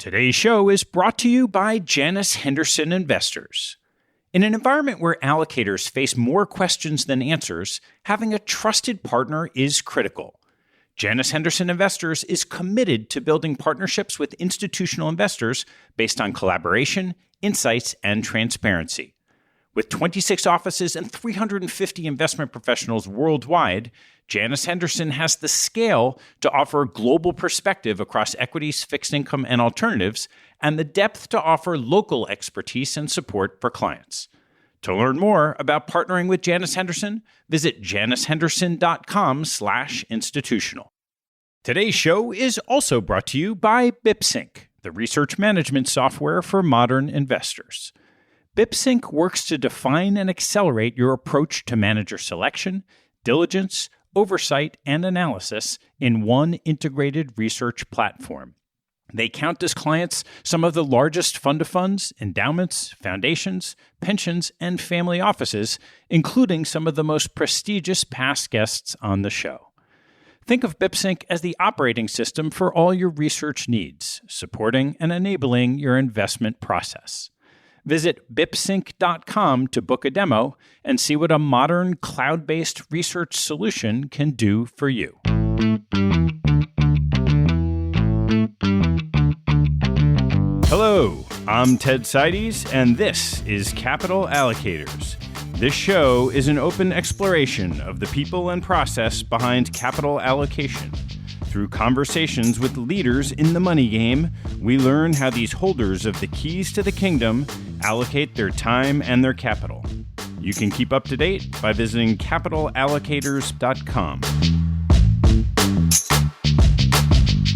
Today's show is brought to you by Janus Henderson Investors. In an environment where allocators face more questions than answers, having a trusted partner is critical. Janus Henderson Investors is committed to building partnerships with institutional investors based on collaboration, insights, and transparency. With 26 offices and 350 investment professionals worldwide, Janus Henderson has the scale to offer a global perspective across equities, fixed income, and alternatives, and the depth to offer local expertise and support for clients. To learn more about partnering with Janus Henderson, visit janushenderson.com/institutional. Today's show is also brought to you by BipSync, the research management software for modern investors. BipSync works to define and accelerate your approach to manager selection, diligence, oversight, and analysis in one integrated research platform. They count as clients some of the largest fund of funds, endowments, foundations, pensions, and family offices, including some of the most prestigious past guests on the show. Think of BipSync as the operating system for all your research needs, supporting and enabling your investment process. Visit bipsync.com to book a demo and see what a modern cloud-based research solution can do for you. Hello, I'm Ted Seides, and this is Capital Allocators. This show is an open exploration of the people and process behind capital allocation. Through conversations with leaders in the money game, we learn how these holders of the keys to the kingdom allocate their time and their capital. You can keep up to date by visiting capitalallocators.com.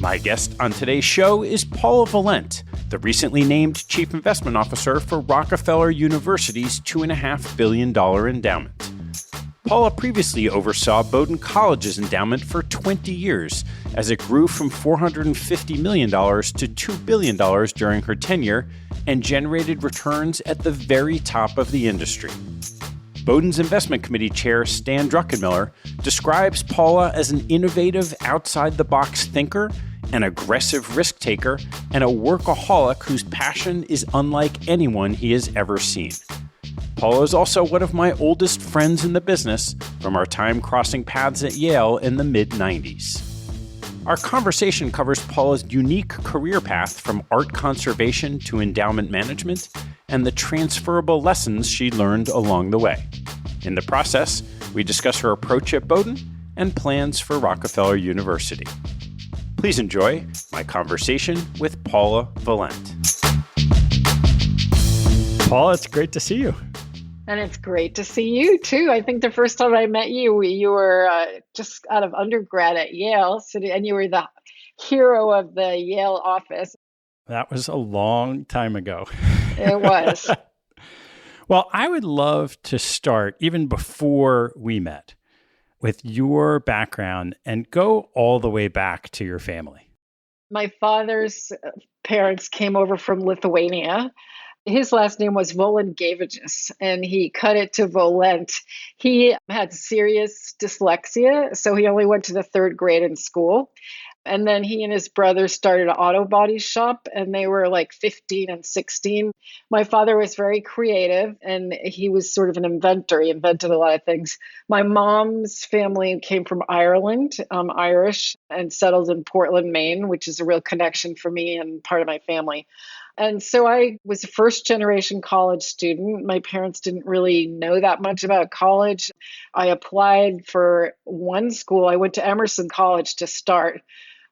My guest on today's show is Paula Volent, the recently named Chief Investment Officer for Rockefeller University's $2.5 billion endowment. Paula previously oversaw Bowdoin College's endowment for 20 years as it grew from $450 million to $2 billion during her tenure and generated returns at the very top of the industry. Bowden's Investment Committee Chair Stan Druckenmiller describes Paula as an innovative, outside-the-box thinker, an aggressive risk taker, and a workaholic whose passion is unlike anyone he has ever seen. Paula is also one of my oldest friends in the business from our time crossing paths at Yale in the mid-90s. Our conversation covers Paula's unique career path from art conservation to endowment management and the transferable lessons she learned along the way. In the process, we discuss her approach at Bowden and plans for Rockefeller University. Please enjoy my conversation with Paula Volent. Paula, it's great to see you. And it's great to see you, too. I think the first time I met you, you were just out of undergrad at Yale, and you were the hero of the Yale office. That was a long time ago. It was. Well, I would love to start, even before we met, with your background and go all the way back to your family. My father's parents came over from Lithuania. His last name was Volent, and he cut it to Volent. He had serious dyslexia, so he only went to the third grade in school. And then he and his brother started an auto body shop, and they were like 15 and 16. My father was very creative, and he was sort of an inventor. He invented a lot of things. My mom's family came from Ireland, Irish, and settled in Portland, Maine, which is a real connection for me and part of my family. And so I was a first generation college student. My parents didn't really know that much about college. I applied for one school. I went to Emerson College to start.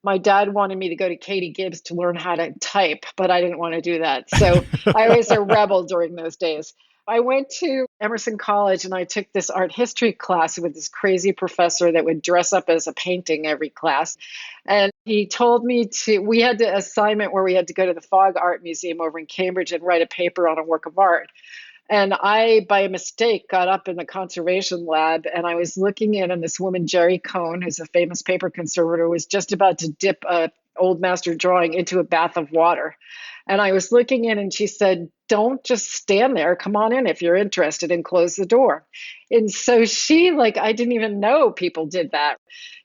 My dad wanted me to go to Katie Gibbs to learn how to type, but I didn't want to do that. So I was a rebel during those days. I went to Emerson College and I took this art history class with this crazy professor that would dress up as a painting every class. And he told me we had the assignment where we had to go to the Fogg Art Museum over in Cambridge and write a paper on a work of art. And I, by mistake, got up in the conservation lab and I was looking in, and this woman, Jerry Cohn, who's a famous paper conservator, was just about to dip a old master drawing into a bath of water. And I was looking in and she said, don't just stand there. Come on in if you're interested, and close the door. And so I didn't even know people did that.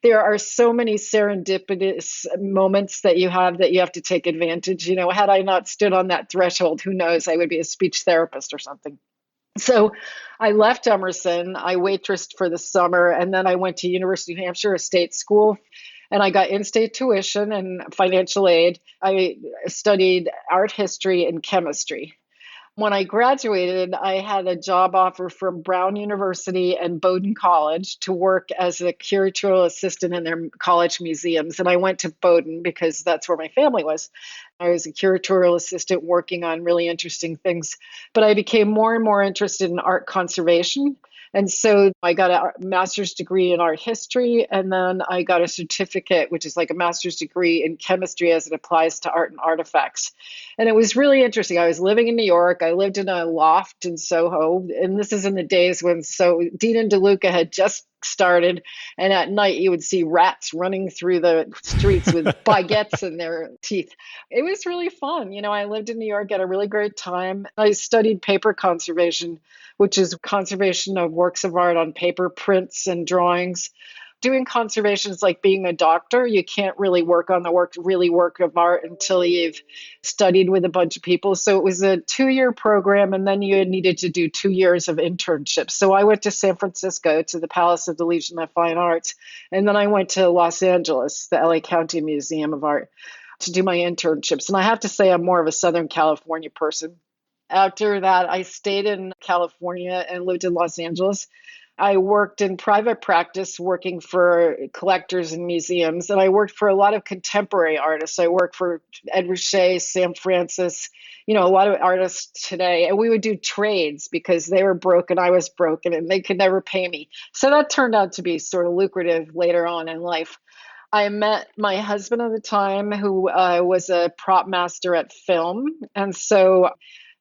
There are so many serendipitous moments that you have to take advantage. Had I not stood on that threshold, who knows, I would be a speech therapist or something. So I left Emerson. I waitressed for the summer, and then I went to University of New Hampshire, a state school, and I got in-state tuition and financial aid. I studied art history and chemistry. When I graduated, I had a job offer from Brown University and Bowdoin College to work as a curatorial assistant in their college museums. And I went to Bowden because that's where my family was. I was a curatorial assistant working on really interesting things. But I became more and more interested in art conservation. And so I got a master's degree in art history, and then I got a certificate, which is like a master's degree in chemistry as it applies to art and artifacts. And it was really interesting. I was living in New York. I lived in a loft in Soho, and this is in the days when Dean and DeLuca had just started, and at night you would see rats running through the streets with baguettes in their teeth. It was really fun. I lived in New York, had a really great time. I studied paper conservation, which is conservation of works of art on paper, prints and drawings. Doing conservation is like being a doctor. You can't really work on the work of art until you've studied with a bunch of people. So it was a 2-year program, and then you needed to do 2 years of internships. So I went to San Francisco to the Palace of the Legion of Fine Arts, and then I went to Los Angeles, the LA County Museum of Art, to do my internships. And I have to say I'm more of a Southern California person. After that, I stayed in California and lived in Los Angeles. I worked in private practice working for collectors and museums, and I worked for a lot of contemporary artists. I worked for Ed Ruscha, Sam Francis, a lot of artists today. And we would do trades because they were broke and I was broken and they could never pay me. So that turned out to be sort of lucrative later on in life. I met my husband at the time, who was a prop master at film. And so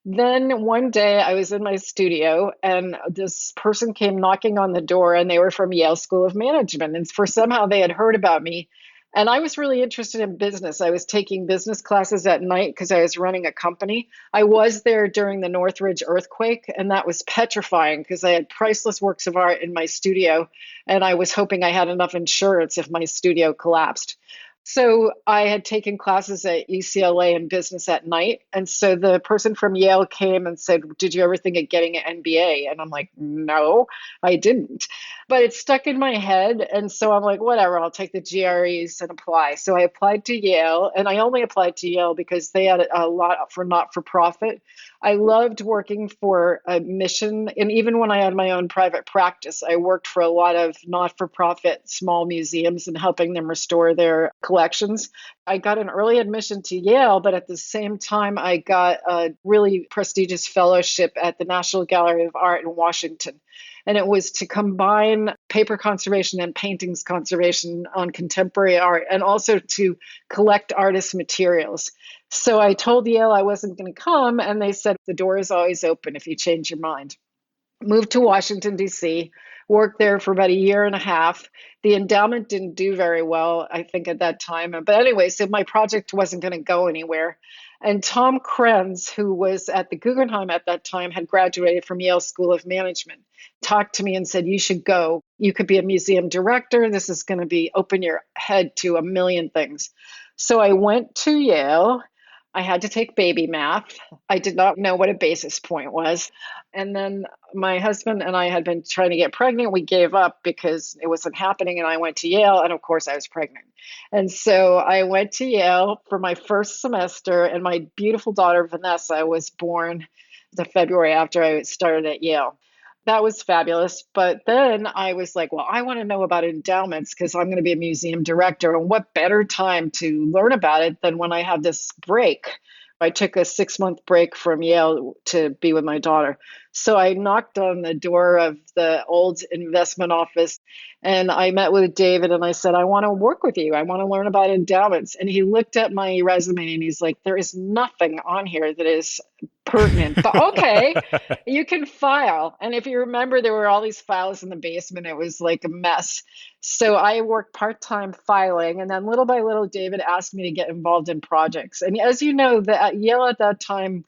then one day I was in my studio and this person came knocking on the door, and they were from Yale School of Management. And somehow they had heard about me. And I was really interested in business. I was taking business classes at night because I was running a company. I was there during the Northridge earthquake, and that was petrifying because I had priceless works of art in my studio, and I was hoping I had enough insurance if my studio collapsed. So I had taken classes at UCLA in business at night. And so the person from Yale came and said, did you ever think of getting an MBA? And I'm like, no, I didn't. But it stuck in my head. And so I'm like, whatever, I'll take the GREs and apply. So I applied to Yale, and I only applied to Yale because they had a lot for not-for-profit. I loved working for a mission. And even when I had my own private practice, I worked for a lot of not-for-profit small museums and helping them restore their collections. I got an early admission to Yale, but at the same time, I got a really prestigious fellowship at the National Gallery of Art in Washington. And it was to combine paper conservation and paintings conservation on contemporary art, and also to collect artist materials. So I told Yale I wasn't going to come, and they said the door is always open if you change your mind. Moved to Washington, D.C., worked there for about a year and a half. The endowment didn't do very well, I think, at that time. But anyway, so my project wasn't going to go anywhere. And Tom Krenz, who was at the Guggenheim at that time, had graduated from Yale School of Management, talked to me and said, you should go. You could be a museum director. This is going to open your head to a million things. So I went to Yale. I had to take baby math. I did not know what a basis point was. And then my husband and I had been trying to get pregnant. We gave up because it wasn't happening. And I went to Yale. And of course, I was pregnant. And so I went to Yale for my first semester. And my beautiful daughter, Vanessa, was born the February after I started at Yale. That was fabulous. But then I was like, well, I want to know about endowments because I'm going to be a museum director. And what better time to learn about it than when I had this break? I took a 6-month break from Yale to be with my daughter. So I knocked on the door of the old investment office, and I met with David, and I said, I want to work with you. I want to learn about endowments. And he looked at my resume and he's like, there is nothing on here that is pertinent, but okay, you can file. And if you remember, there were all these files in the basement. It was like a mess. So I worked part-time filing. And then little by little, David asked me to get involved in projects. And as you know, at Yale at that time,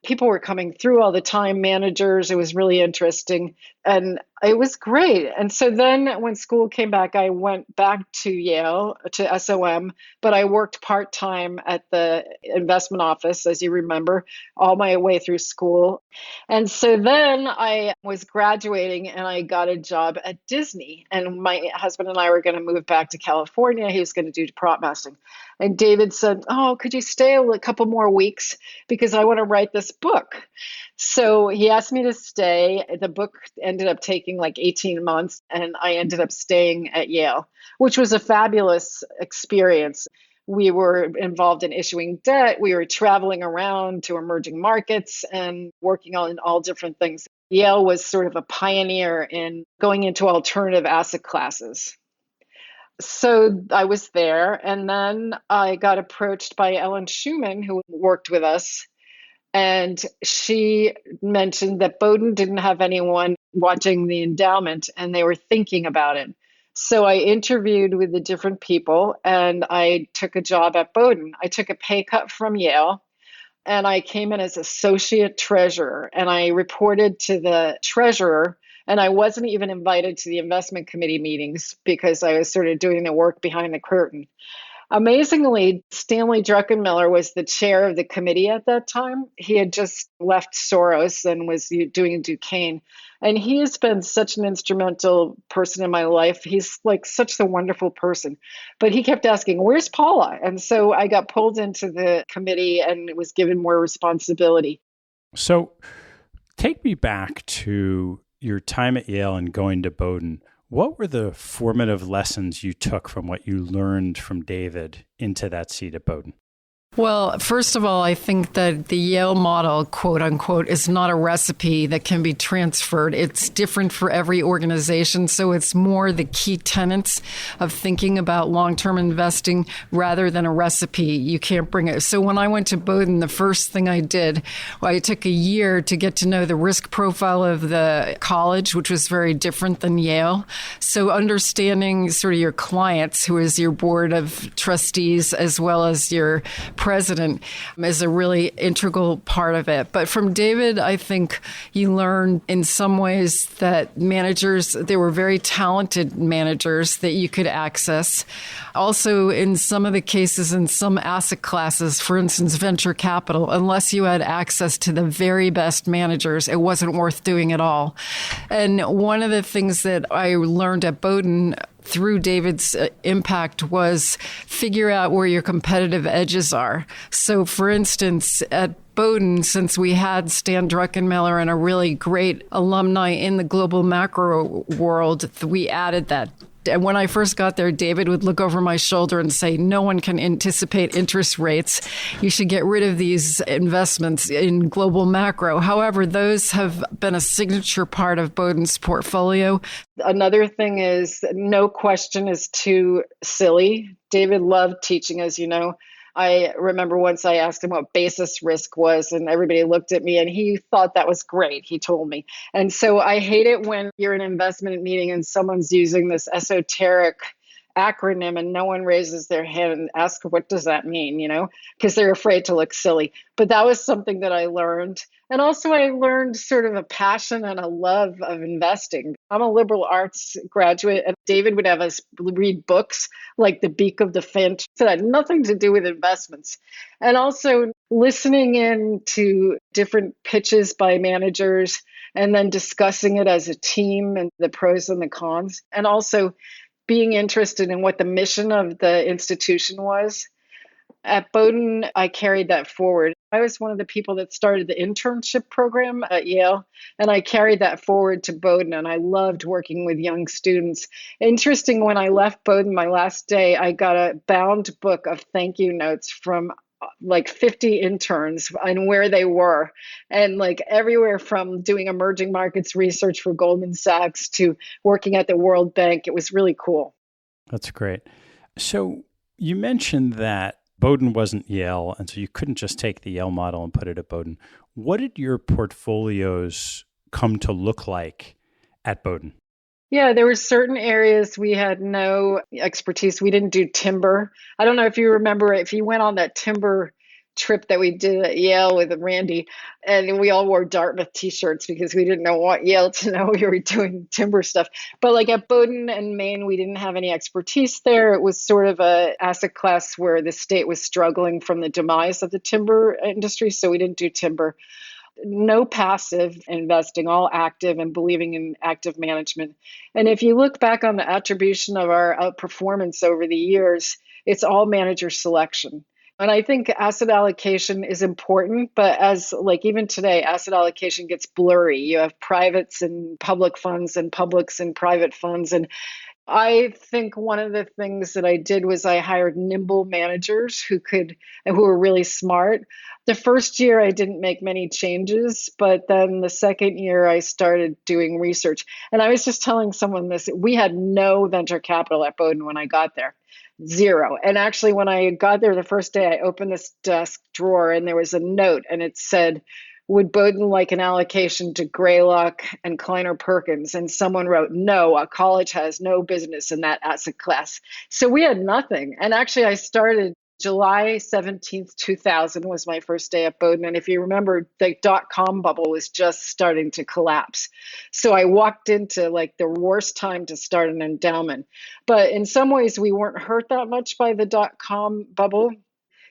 people were coming through all the time, managers. It was really interesting and it was great. And so then when school came back, I went back to Yale, to SOM, but I worked part-time at the investment office, as you remember, all my way through school. And so then I was graduating and I got a job at Disney. And my husband and I were going to move back to California. He was going to do prop mastering. And David said, "Oh, could you stay a couple more weeks? Because I want to write this book." So he asked me to stay. The book ended up taking like 18 months, and I ended up staying at Yale, which was a fabulous experience. We were involved in issuing debt. We were traveling around to emerging markets and working on all different things. Yale was sort of a pioneer in going into alternative asset classes. So I was there, and then I got approached by Ellen Schumann, who worked with us, and she mentioned that Bowden didn't have anyone watching the endowment, and they were thinking about it. So I interviewed with the different people, and I took a job at Bowden. I took a pay cut from Yale, and I came in as associate treasurer, and I reported to the treasurer. And I wasn't even invited to the investment committee meetings because I was sort of doing the work behind the curtain. Amazingly, Stanley Druckenmiller was the chair of the committee at that time. He had just left Soros and was doing Duquesne. And he has been such an instrumental person in my life. He's like such a wonderful person. But he kept asking, "Where's Paula?" And so I got pulled into the committee and was given more responsibility. So take me back to your time at Yale and going to Bowden. What were the formative lessons you took from what you learned from David into that seat at Bowden? Well, first of all, I think that the Yale model, quote unquote, is not a recipe that can be transferred. It's different for every organization. So it's more the key tenets of thinking about long-term investing rather than a recipe. You can't bring it. So when I went to Bowden, the first thing I did, I took a year to get to know the risk profile of the college, which was very different than Yale. So understanding sort of your clients, who is your board of trustees, as well as your president, is a really integral part of it. But from David, I think you learn in some ways that managers, they were very talented managers that you could access. Also, in some of the cases, in some asset classes, for instance, venture capital, unless you had access to the very best managers, it wasn't worth doing at all. And one of the things that I learned at Bowden through David's impact was figure out where your competitive edges are. So, for instance, at Bowden, since we had Stan Druckenmiller and a really great alumni in the global macro world, we added that. And when I first got there, David would look over my shoulder and say, "No one can anticipate interest rates. You should get rid of these investments in global macro." However, those have been a signature part of Bowden's portfolio. Another thing is no question is too silly. David loved teaching, as you know. I remember once I asked him what basis risk was, and everybody looked at me, and he thought that was great, he told me. And so I hate it when you're in an investment meeting and someone's using this esoteric acronym and no one raises their hand and asks, "What does that mean?" Because they're afraid to look silly. But that was something that I learned. And also I learned sort of a passion and a love of investing. I'm a liberal arts graduate, and David would have us read books like The Beak of the Finch that had nothing to do with investments. And also listening in to different pitches by managers and then discussing it as a team and the pros and the cons. And also being interested in what the mission of the institution was. At Bowden, I carried that forward. I was one of the people that started the internship program at Yale, and I carried that forward to Bowden, and I loved working with young students. Interesting, when I left Bowden my last day, I got a bound book of thank you notes from like 50 interns and where they were, and like everywhere from doing emerging markets research for Goldman Sachs to working at the World Bank. It was really cool. That's great. So you mentioned that Bowden wasn't Yale, and so you couldn't just take the Yale model and put it at Bowden. What did your portfolios come to look like at Bowden? Yeah, there were certain areas we had no expertise. We didn't do timber. I don't know if you remember, if you went on that timber trip that we did at Yale with Randy, and we all wore Dartmouth t-shirts because we didn't want Yale to know we were doing timber stuff. But like at Bowden and Maine, we didn't have any expertise there. It was sort of a asset class where the state was struggling from the demise of the timber industry, so we didn't do timber. No passive investing, all active and believing in active management. And if you look back on the attribution of our outperformance over the years, it's all manager selection. And I think asset allocation is important, but as like even today, asset allocation gets blurry. You have privates and public funds and publics and private funds. And I think one of the things that I did was I hired nimble managers who were really smart. The first year I didn't make many changes, but then the second year I started doing research. And I was just telling someone this, we had no venture capital at Bowden when I got there. Zero. And actually, when I got there the first day, I opened this desk drawer and there was a note and it said, would Bowden like an allocation to Greylock and Kleiner Perkins? And someone wrote, no, a college has no business in that asset class. So we had nothing. And actually, I started July 17th, 2000 was my first day at Bowden. And if you remember, the dot-com bubble was just starting to collapse. So I walked into like the worst time to start an endowment. But in some ways, we weren't hurt that much by the dot-com bubble.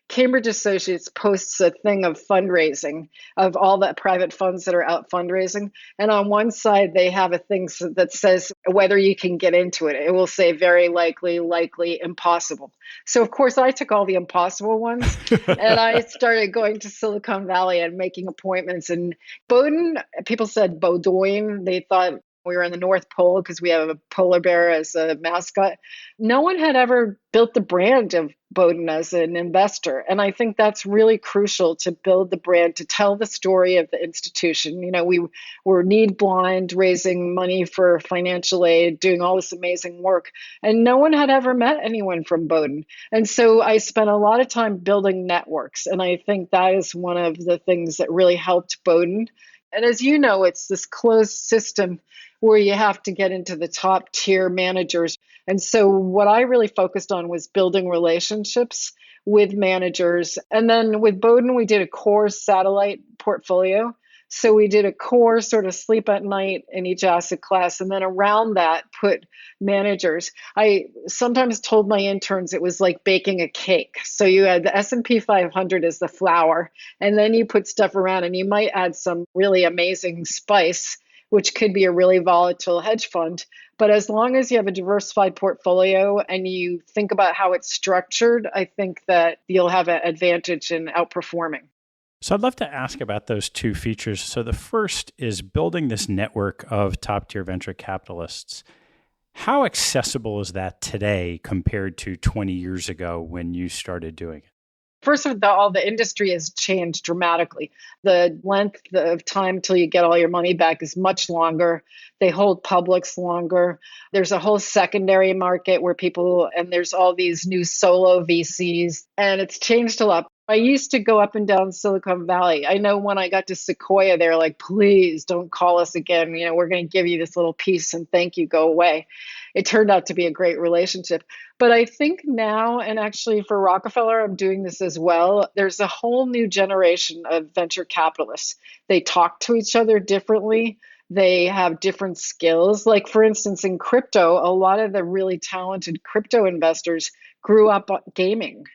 Cambridge Associates posts a thing of fundraising of all the private funds that are out fundraising. And on one side, they have a thing that says whether you can get into it. It will say very likely, likely, impossible. So, of course, I took all the impossible ones and I started going to Silicon Valley and making appointments. And Bowden, people said Bowdoin. They thought we were in the North Pole because we have a polar bear as a mascot. No one had ever built the brand of Bowden as an investor. And I think that's really crucial to build the brand, to tell the story of the institution. You know, we were need blind, raising money for financial aid, doing all this amazing work. And no one had ever met anyone from Bowden. And so I spent a lot of time building networks. And I think that is one of the things that really helped Bowden. And as you know, it's this closed system where you have to get into the top tier managers. And so what I really focused on was building relationships with managers. And then with Bowden, we did a core satellite portfolio. So we did a core sort of sleep at night in each asset class. And then around that, put managers. I sometimes told my interns it was like baking a cake. So you had the S&P 500 as the flour, and then you put stuff around and you might add some really amazing spice, which could be a really volatile hedge fund. But as long as you have a diversified portfolio and you think about how it's structured, I think that you'll have an advantage in outperforming. So I'd love to ask about those two features. So the first is building this network of top-tier venture capitalists. How accessible is that today compared to 20 years ago when you started doing it? First of all, the industry has changed dramatically. The length of time till you get all your money back is much longer. They hold publics longer. There's a whole secondary market where and there's all these new solo VCs, and it's changed a lot. I used to go up and down Silicon Valley. I know when I got to Sequoia, they're like, please don't call us again. You know, we're going to give you this little piece and thank you, go away. It turned out to be a great relationship. But I think now, and actually for Rockefeller, I'm doing this as well, there's a whole new generation of venture capitalists. They talk to each other differently. They have different skills. Like, for instance, in crypto, a lot of the really talented crypto investors grew up gaming.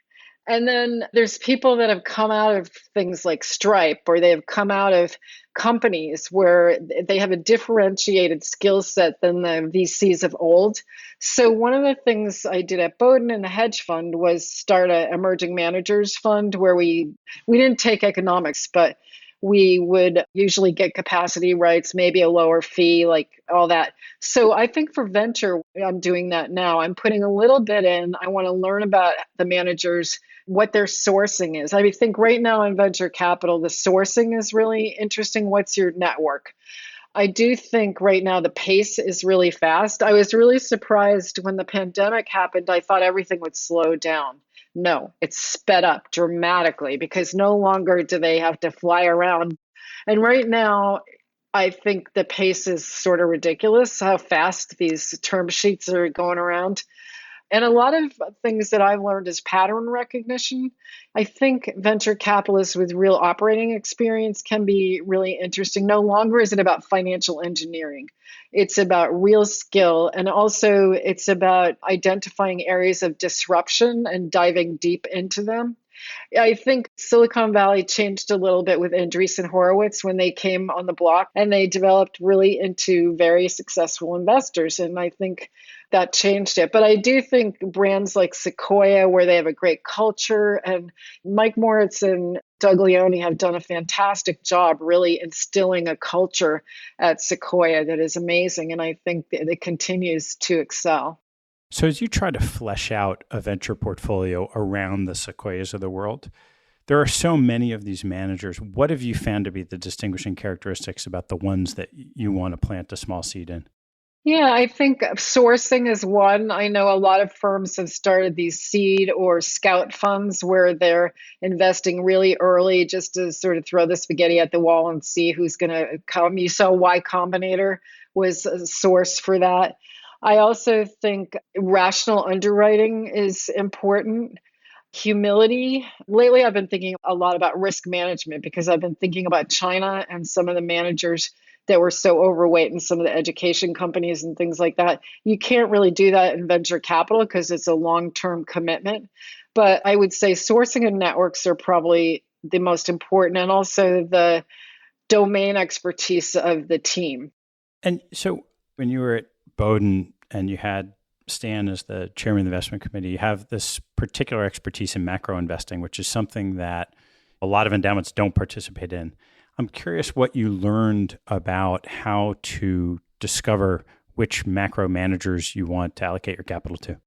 And then there's people that have come out of things like Stripe, or they have come out of companies where they have a differentiated skill set than the VCs of old. So one of the things I did at Bowden in the hedge fund was start an emerging managers fund where we didn't take economics, but we would usually get capacity rights, maybe a lower fee, like all that. So I think for venture, I'm doing that now. I'm putting a little bit in. I want to learn about the managers, what their sourcing is. I think right now in venture capital, the sourcing is really interesting. What's your network? I do think right now the pace is really fast. I was really surprised when the pandemic happened. I thought everything would slow down. No, it's sped up dramatically because no longer do they have to fly around. And right now, I think the pace is sort of ridiculous how fast these term sheets are going around. And a lot of things that I've learned is pattern recognition. I think venture capitalists with real operating experience can be really interesting. No longer is it about financial engineering. It's about real skill. And also, it's about identifying areas of disruption and diving deep into them. I think Silicon Valley changed a little bit with Andreessen Horowitz when they came on the block, and they developed really into very successful investors. And I think that changed it. But I do think brands like Sequoia, where they have a great culture, and Mike Moritz and Doug Leone have done a fantastic job really instilling a culture at Sequoia that is amazing. And I think that it continues to excel. So as you try to flesh out a venture portfolio around the Sequoias of the world, there are so many of these managers. What have you found to be the distinguishing characteristics about the ones that you want to plant a small seed in? Yeah, I think sourcing is one. I know a lot of firms have started these seed or scout funds where they're investing really early just to sort of throw the spaghetti at the wall and see who's going to come. You saw Y Combinator was a source for that. I also think rational underwriting is important. Humility. Lately, I've been thinking a lot about risk management because I've been thinking about China and some of the managers that were so overweight in some of the education companies and things like that. You can't really do that in venture capital because it's a long-term commitment. But I would say sourcing and networks are probably the most important, and also the domain expertise of the team. And so when you were at Bowden and you had Stan as the chairman of the investment committee, you have this particular expertise in macro investing, which is something that a lot of endowments don't participate in. I'm curious what you learned about how to discover which macro managers you want to allocate your capital to.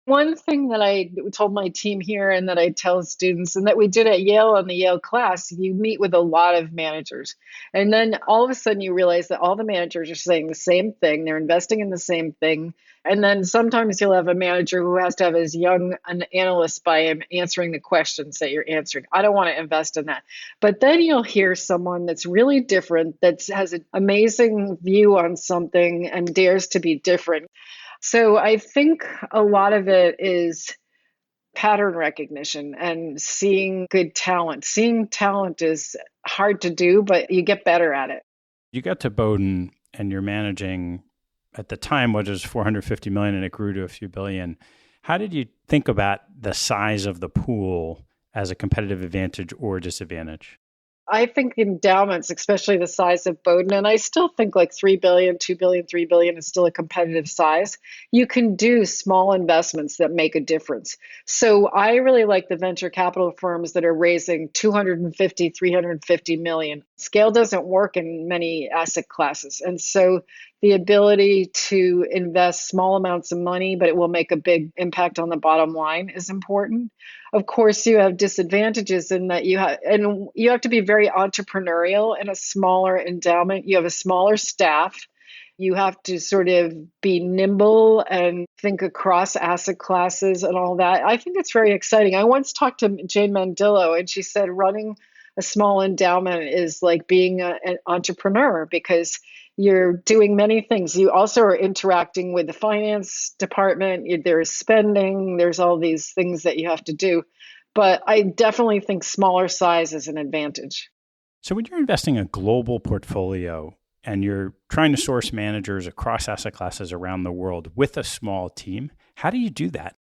One thing that I told my team here and that I tell students and that we did at Yale in the Yale class, you meet with a lot of managers. And then all of a sudden you realize that all the managers are saying the same thing. They're investing in the same thing. And then sometimes you'll have a manager who has to have as young an analyst by him answering the questions that you're answering. I don't want to invest in that. But then you'll hear someone that's really different, that has an amazing view on something and dares to be different. So I think a lot of it is pattern recognition and seeing good talent. Seeing talent is hard to do, but you get better at it. You got to Bowden and you're managing at the time, what was $450 million, and it grew to a few billion. How did you think about the size of the pool as a competitive advantage or disadvantage? I think endowments, especially the size of Bowden, and I still think like 3 billion, 2 billion, 3 billion is still a competitive size. You can do small investments that make a difference. So I really like the venture capital firms that are raising 250, 350 million. Scale doesn't work in many asset classes. And so the ability to invest small amounts of money, but it will make a big impact on the bottom line is important. Of course, you have disadvantages in that you have to be very entrepreneurial in a smaller endowment. You have a smaller staff. You have to sort of be nimble and think across asset classes and all that. I think it's very exciting. I once talked to Jane Mandillo, and she said running a small endowment is like being an entrepreneur because you're doing many things. You also are interacting with the finance department. There's spending. There's all these things that you have to do. But I definitely think smaller size is an advantage. So when you're investing a global portfolio and you're trying to source managers across asset classes around the world with a small team, how do you do that?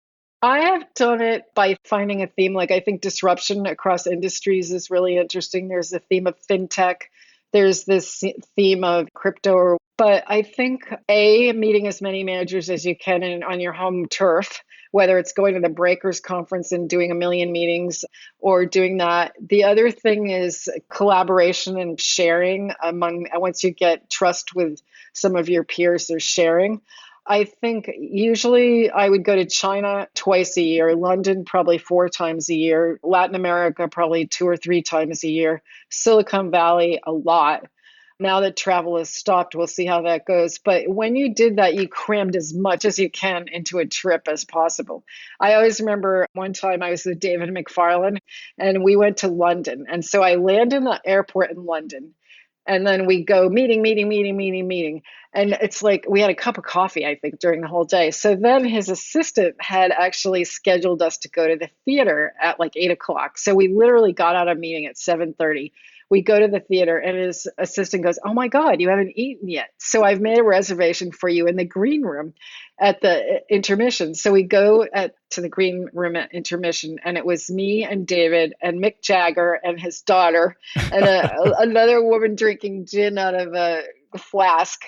I have done it by finding a theme. Like I think disruption across industries is really interesting. There's the theme of fintech. There's this theme of crypto. But I think, meeting as many managers as you can on your home turf, whether it's going to the Breakers Conference and doing a million meetings or doing that. The other thing is collaboration and sharing once you get trust with some of your peers, there's sharing. I think usually I would go to China twice a year, London probably 4 times a year, Latin America probably 2 or 3 times a year, Silicon Valley a lot. Now that travel has stopped, we'll see how that goes. But when you did that, you crammed as much as you can into a trip as possible. I always remember one time I was with David McFarlane and we went to London. And so I land in the airport in London. And then we go meeting, meeting, meeting, meeting, meeting. And it's like we had a cup of coffee, I think, during the whole day. So then his assistant had actually scheduled us to go to the theater at like 8 o'clock. So we literally got out of meeting at 7:30. We go to the theater and his assistant goes, "Oh my God, you haven't eaten yet. So I've made a reservation for you in the green room at the intermission." So we go to the green room at intermission, and it was me and David and Mick Jagger and his daughter and another woman drinking gin out of a flask.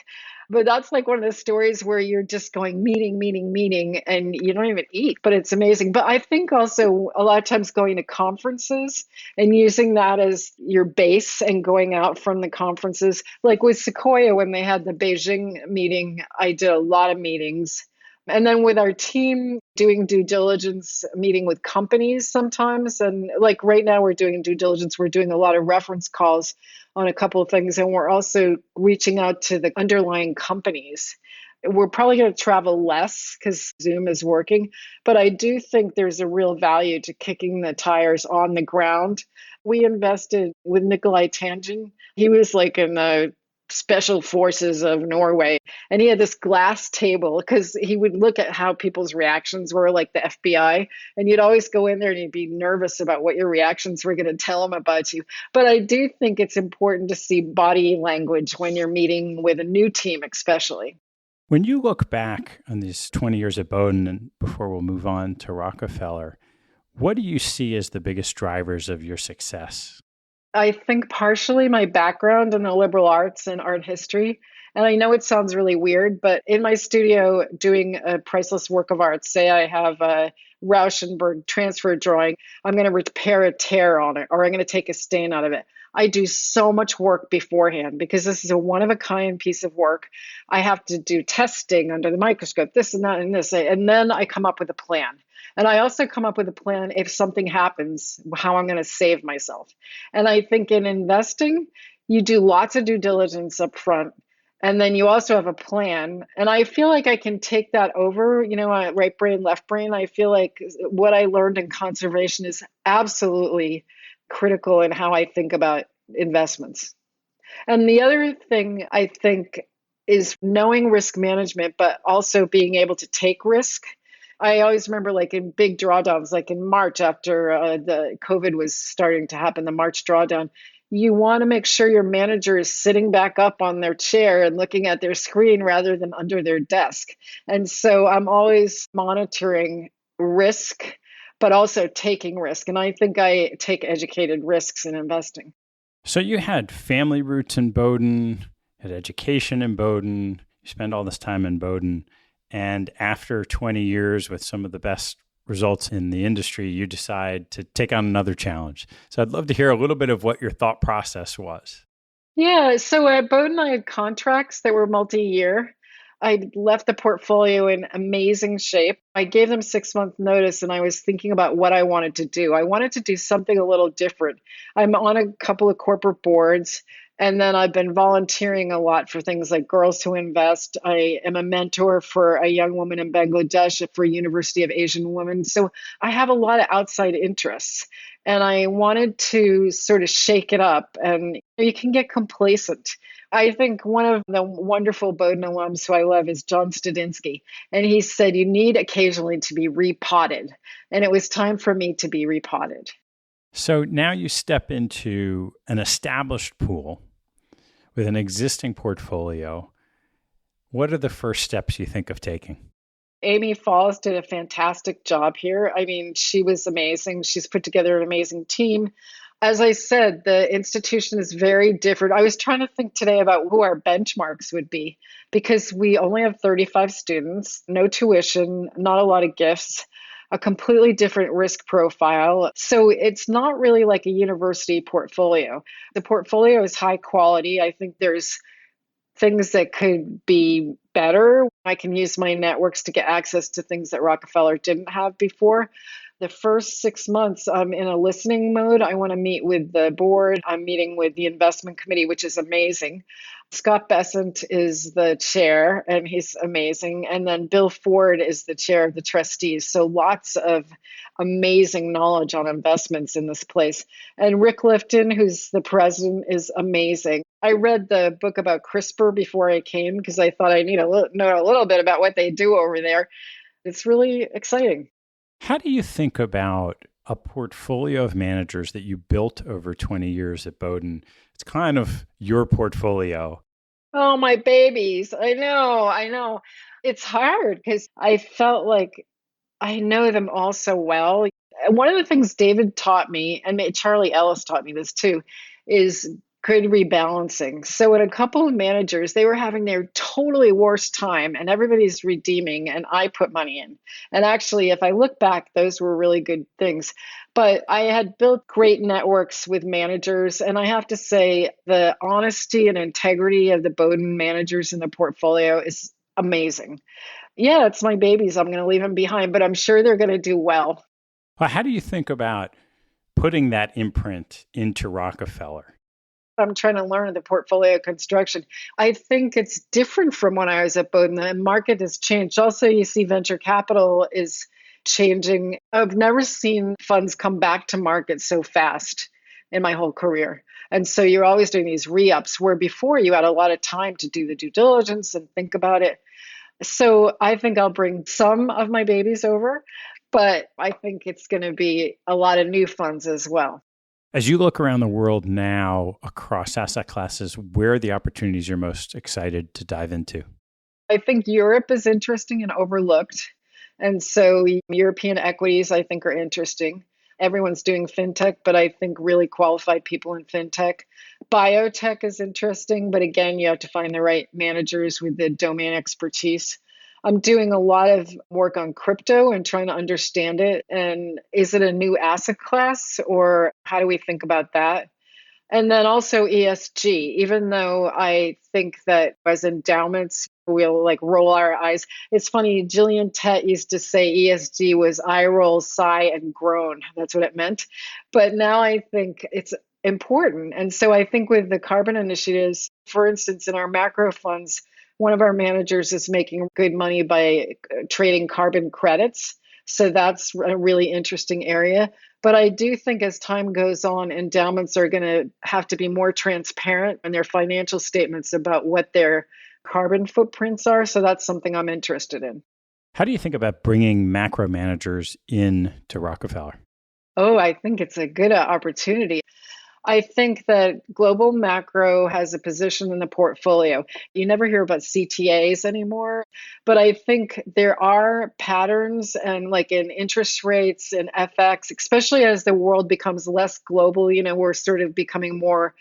But that's like one of the stories where you're just going meeting, meeting, meeting, and you don't even eat, but it's amazing. But I think also a lot of times going to conferences and using that as your base and going out from the conferences, like with Sequoia, when they had the Beijing meeting, I did a lot of meetings. And then with our team, doing due diligence, meeting with companies sometimes. And like right now, we're doing due diligence. We're doing a lot of reference calls on a couple of things. And we're also reaching out to the underlying companies. We're probably going to travel less because Zoom is working. But I do think there's a real value to kicking the tires on the ground. We invested with Nikolai Tangen. He was like in the special forces of Norway. And he had this glass table because he would look at how people's reactions were, like the FBI. And you'd always go in there and you'd be nervous about what your reactions were going to tell them about you. But I do think it's important to see body language when you're meeting with a new team, especially. When you look back on these 20 years at Bowden, and before we'll move on to Rockefeller, what do you see as the biggest drivers of your success? I think partially my background in the liberal arts and art history. And I know it sounds really weird, but in my studio doing a priceless work of art, say I have a Rauschenberg transfer drawing, I'm going to repair a tear on it, or I'm going to take a stain out of it. I do so much work beforehand because this is a one-of-a-kind piece of work. I have to do testing under the microscope, this and that and this, and then I come up with a plan. And I also come up with a plan if something happens, how I'm going to save myself. And I think in investing, you do lots of due diligence up front. And then you also have a plan. And I feel like I can take that over, right brain, left brain. I feel like what I learned in conservation is absolutely critical in how I think about investments. And the other thing I think is knowing risk management, but also being able to take risk. I always remember like in big drawdowns, like in March after the COVID was starting to happen, the March drawdown, you want to make sure your manager is sitting back up on their chair and looking at their screen rather than under their desk. And so I'm always monitoring risk, but also taking risk. And I think I take educated risks in investing. So you had family roots in Bowden, had education in Bowden, you spent all this time in Bowden. And after 20 years with some of the best results in the industry, you decide to take on another challenge. So I'd love to hear a little bit of what your thought process was. Yeah, so at Bowden, I had contracts that were multi-year. I left the portfolio in amazing shape. I gave them 6-month notice and I was thinking about what I wanted to do. I wanted to do something a little different. I'm on a couple of corporate boards. And then I've been volunteering a lot for things like Girls Who Invest. I am a mentor for a young woman in Bangladesh for University of Asian Women. So I have a lot of outside interests. And I wanted to sort of shake it up. And you can get complacent. I think one of the wonderful Bowden alums who I love is John Studinsky. And he said, you need occasionally to be repotted. And it was time for me to be repotted. So now you step into an established pool with an existing portfolio. What are the first steps you think of taking? Amy Falls did a fantastic job here. I mean, she was amazing. She's put together an amazing team. As I said, the institution is very different. I was trying to think today about who our benchmarks would be because we only have 35 students, no tuition, not a lot of gifts, a completely different risk profile. So it's not really like a university portfolio. The portfolio is high quality. I think there's things that could be better. I can use my networks to get access to things that Rockefeller didn't have before. The first 6 months, I'm in a listening mode. I want to meet with the board. I'm meeting with the investment committee, which is amazing. Scott Bessent is the chair, and he's amazing. And then Bill Ford is the chair of the trustees. So lots of amazing knowledge on investments in this place. And Rick Lifton, who's the president, is amazing. I read the book about CRISPR before I came because I thought I need to know a little bit about what they do over there. It's really exciting. How do you think about a portfolio of managers that you built over 20 years at Bowden? It's kind of your portfolio. Oh, my babies. I know. It's hard because I felt like I know them all so well. One of the things David taught me, and Charlie Ellis taught me this too, is good rebalancing. So when a couple of managers, they were having their totally worst time and everybody's redeeming and I put money in. And actually, if I look back, those were really good things. But I had built great networks with managers. And I have to say, the honesty and integrity of the Bowden managers in the portfolio is amazing. Yeah, it's my babies. I'm going to leave them behind, but I'm sure they're going to do well. Well, how do you think about putting that imprint into Rockefeller? I'm trying to learn the portfolio construction. I think it's different from when I was at Bowden. The market has changed. Also, you see venture capital is changing. I've never seen funds come back to market so fast in my whole career. And so you're always doing these re-ups where before you had a lot of time to do the due diligence and think about it. So I think I'll bring some of my babies over, but I think it's going to be a lot of new funds as well. As you look around the world now across asset classes, where are the opportunities you're most excited to dive into? I think Europe is interesting and overlooked. And so European equities, I think, are interesting. Everyone's doing fintech, but I think really qualified people in fintech. Biotech is interesting, but again, you have to find the right managers with the domain expertise. I'm doing a lot of work on crypto and trying to understand it. And is it a new asset class or how do we think about that? And then also ESG, even though I think that as endowments, we'll like roll our eyes. It's funny, Gillian Tett used to say ESG was eye roll, sigh, and groan. That's what it meant. But now I think it's important. And so I think with the carbon initiatives, for instance, in our macro funds, one of our managers is making good money by trading carbon credits. So that's a really interesting area. But I do think as time goes on, endowments are going to have to be more transparent in their financial statements about what their carbon footprints are. So that's something I'm interested in. How do you think about bringing macro managers in to Rockefeller? Oh, I think it's a good opportunity. I think that global macro has a position in the portfolio. You never hear about CTAs anymore, but I think there are patterns and like in interest rates and FX, especially as the world becomes less global, we're sort of becoming more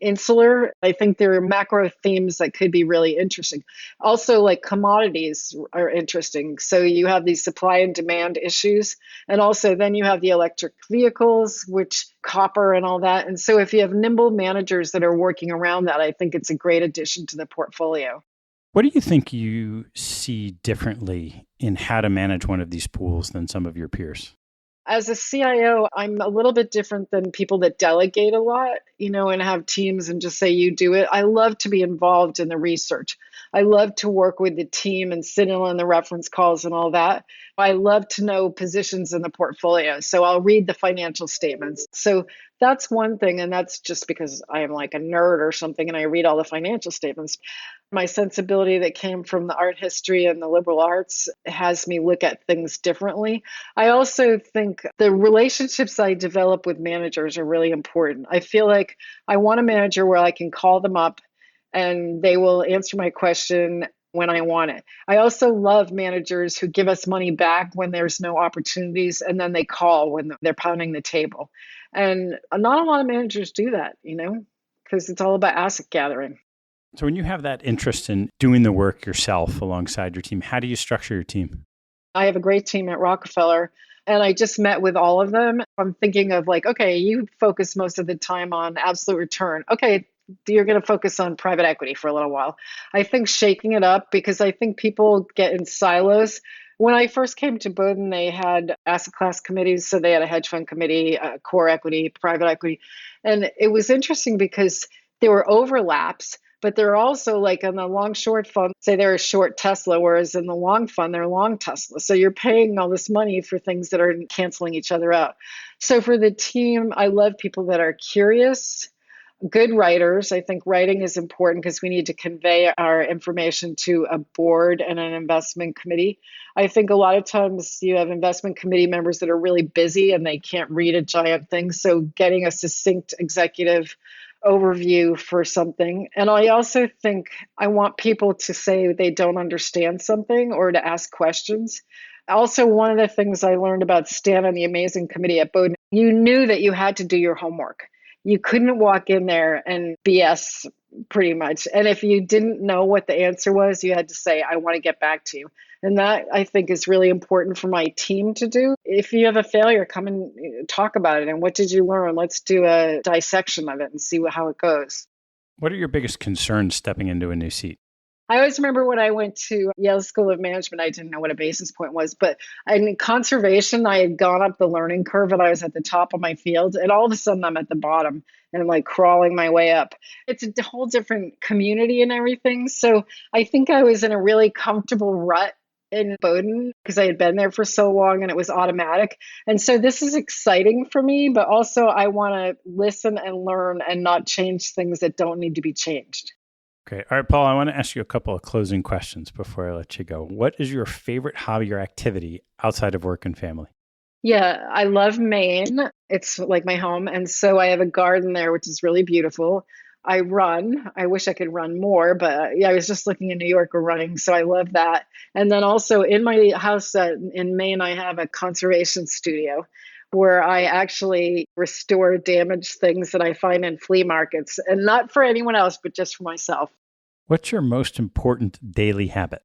insular. I think there are macro themes that could be really interesting. Also, like commodities are interesting. So you have these supply and demand issues. And also then you have the electric vehicles, which copper and all that. And so if you have nimble managers that are working around that, I think it's a great addition to the portfolio. What do you think you see differently in how to manage one of these pools than some of your peers? As a CIO, I'm a little bit different than people that delegate a lot, and have teams and just say, you do it. I love to be involved in the research. I love to work with the team and sit in on the reference calls and all that. I love to know positions in the portfolio. So I'll read the financial statements. So that's one thing. And that's just because I am like a nerd or something and I read all the financial statements. My sensibility that came from the art history and the liberal arts has me look at things differently. I also think the relationships I develop with managers are really important. I feel like I want a manager where I can call them up and they will answer my question when I want it. I also love managers who give us money back when there's no opportunities and then they call when they're pounding the table. And not a lot of managers do that, because it's all about asset gathering. So when you have that interest in doing the work yourself alongside your team, how do you structure your team? I have a great team at Rockefeller, and I just met with all of them. I'm thinking of like, okay, you focus most of the time on absolute return. Okay, you're going to focus on private equity for a little while. I think shaking it up because I think people get in silos. When I first came to Bowden, they had asset class committees. So they had a hedge fund committee, core equity, private equity. And it was interesting because there were overlaps, but they're also like in the long short fund, say they're a short Tesla, whereas in the long fund, they're long Tesla. So you're paying all this money for things that are canceling each other out. So for the team, I love people that are curious, good writers. I think writing is important because we need to convey our information to a board and an investment committee. I think a lot of times you have investment committee members that are really busy and they can't read a giant thing. So getting a succinct executive overview for something. And I also think I want people to say they don't understand something or to ask questions. Also, one of the things I learned about Stan and the amazing committee at Bowden, you knew that you had to do your homework. You couldn't walk in there and BS pretty much. And if you didn't know what the answer was, you had to say, I want to get back to you. And that I think is really important for my team to do. If you have a failure, come and talk about it. And what did you learn? Let's do a dissection of it and see how it goes. What are your biggest concerns stepping into a new seat? I always remember when I went to Yale School of Management, I didn't know what a basis point was, but in conservation, I had gone up the learning curve and I was at the top of my field. And all of a sudden I'm at the bottom and like crawling my way up. It's a whole different community and everything. So I think I was in a really comfortable rut in Bowden because I had been there for so long and it was automatic. And so this is exciting for me, but also I want to listen and learn and not change things that don't need to be changed. Okay. All right, Paul, I want to ask you a couple of closing questions before I let you go. What is your favorite hobby or activity outside of work and family? Yeah, I love Maine. It's like my home. And so I have a garden there, which is really beautiful. I run. I wish I could run more, but yeah, I was just looking in New York or running. So I love that. And then also in my house in Maine, I have a conservation studio where I actually restore damaged things that I find in flea markets, and not for anyone else, but just for myself. What's your most important daily habit?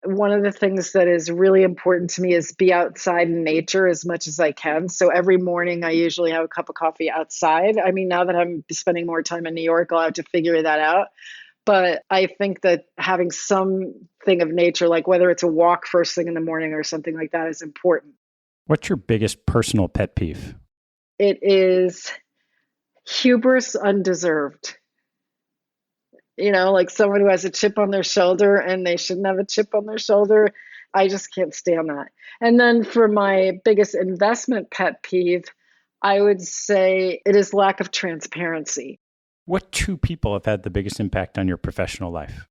One of the things that is really important to me is be outside in nature as much as I can. So every morning I usually have a cup of coffee outside. I mean, now that I'm spending more time in New York, I'll have to figure that out. But I think that having something of nature, like whether it's a walk first thing in the morning or something like that, is important. What's your biggest personal pet peeve? It is hubris undeserved. You know, like someone who has a chip on their shoulder and they shouldn't have a chip on their shoulder. I just can't stand that. And then for my biggest investment pet peeve, I would say it is lack of transparency. What two people have had the biggest impact on your professional life?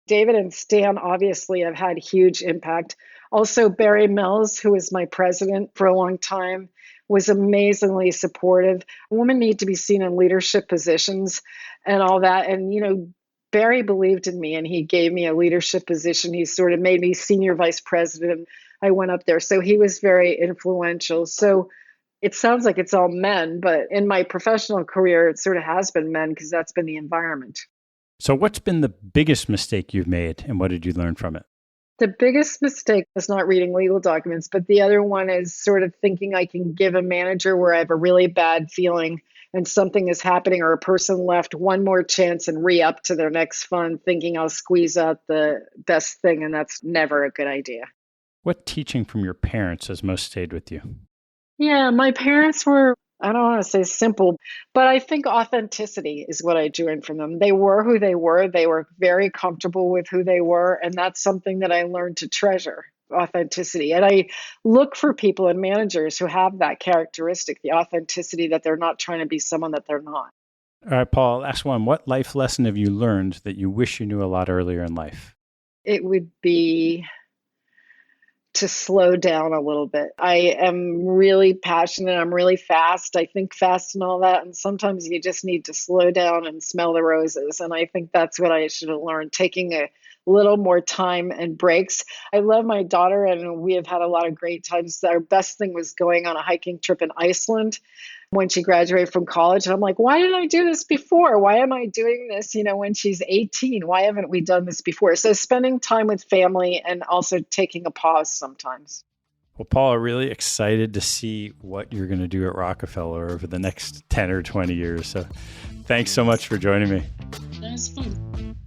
David and Stan obviously have had huge impact. Also, Barry Mills, who was my president for a long time, was amazingly supportive. Women need to be seen in leadership positions and all that. And, you know, Barry believed in me and he gave me a leadership position. He sort of made me senior vice president. I went up there. So he was very influential. So it sounds like it's all men, but in my professional career, it sort of has been men because that's been the environment. So what's been the biggest mistake you've made and what did you learn from it? The biggest mistake is not reading legal documents, but the other one is sort of thinking I can give a manager where I have a really bad feeling and something is happening or a person left one more chance and re-up to their next fund thinking I'll squeeze out the best thing, and that's never a good idea. What teaching from your parents has most stayed with you? Yeah, my parents were, I don't want to say simple, but I think authenticity is what I drew in from them. They were who they were. They were very comfortable with who they were. And that's something that I learned to treasure, authenticity. And I look for people and managers who have that characteristic, the authenticity that they're not trying to be someone that they're not. All right, Paul, last one. What life lesson have you learned that you wish you knew a lot earlier in life? It would be to slow down a little bit. I am really passionate. I'm really fast. I think fast and all that. And sometimes you just need to slow down and smell the roses. And I think that's what I should have learned, taking a little more time and breaks. I love my daughter and we have had a lot of great times. Our best thing was going on a hiking trip in Iceland when she graduated from college. And I'm like, why didn't I do this before? Why am I doing this, when she's 18? Why haven't we done this before? So spending time with family and also taking a pause sometimes. Well, Paul, I'm really excited to see what you're going to do at Rockefeller over the next 10 or 20 years. So thanks so much for joining me. That was fun.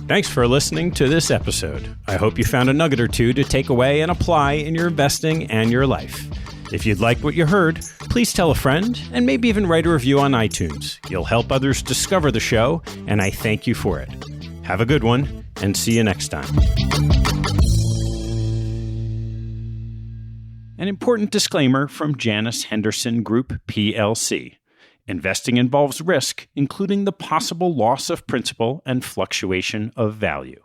Thanks for listening to this episode. I hope you found a nugget or two to take away and apply in your investing and your life. If you'd like what you heard, please tell a friend and maybe even write a review on iTunes. You'll help others discover the show, and I thank you for it. Have a good one, and see you next time. An important disclaimer from Janus Henderson Group, PLC. Investing involves risk, including the possible loss of principal and fluctuation of value.